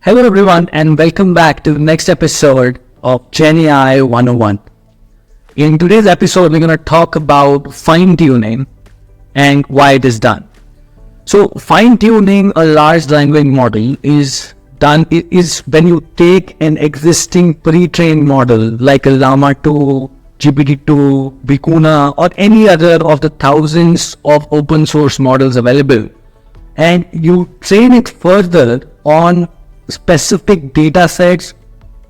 Hello everyone and welcome back to the next episode of Gen AI 101. In today's episode, we're going to talk about fine-tuning and why it is done. So fine-tuning a large language model is when you take an existing pre-trained model like a Llama 2, GPT-2, Vicuna or any other of the thousands of open source models available, and you train it further on specific data sets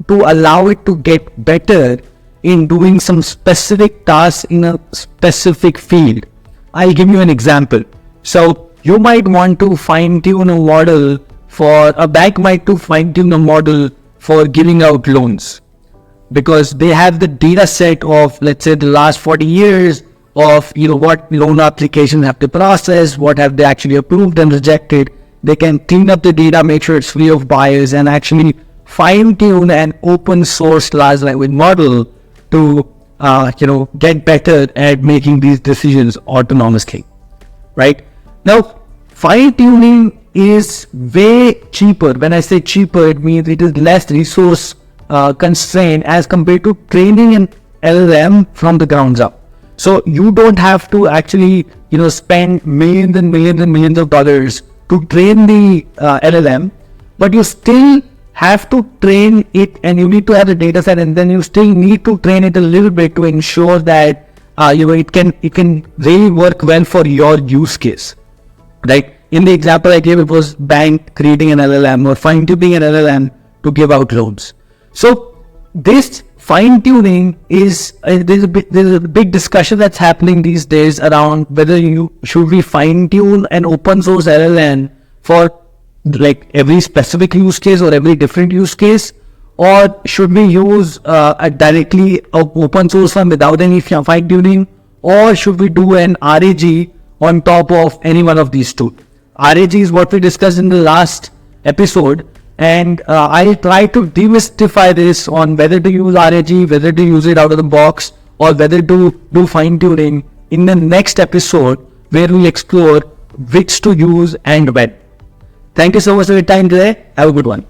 to allow it to get better in doing some specific tasks in a specific field. I'll give you an example. So you might want to fine-tune a model for a bank might to fine-tune a model for giving out loans because they have the data set of, let's say, the last 40 years of what loan applications have to process, what have they actually approved and rejected. They can clean up the data, make sure it's free of bias, and actually fine-tune an open source large language model to get better at making these decisions autonomously. Right? Now, fine-tuning is way cheaper. When I say cheaper, it means it is less resource constrained as compared to training an LLM from the ground up. So you don't have to actually spend millions and millions and millions of dollars to train the LLM, but you still have to train it, and you need to have the data set, and then you still need to train it a little bit to ensure that it can really work well for your use case. Right? In the example I gave, it was bank creating an LLM or fine-tuning an LLM to give out loans. So this fine-tuning is there's a big discussion that's happening these days around whether should we fine-tune an open source LLM for like every specific use case or every different use case, or should we use directly a open source one without any fine-tuning, or should we do an RAG on top of any one of these two. RAG is what we discussed in the last episode. And I'll try to demystify this on whether to use RAG, whether to use it out of the box, or whether to do fine-tuning in the next episode where we explore which to use and when. Thank you so much for your time today. Have a good one.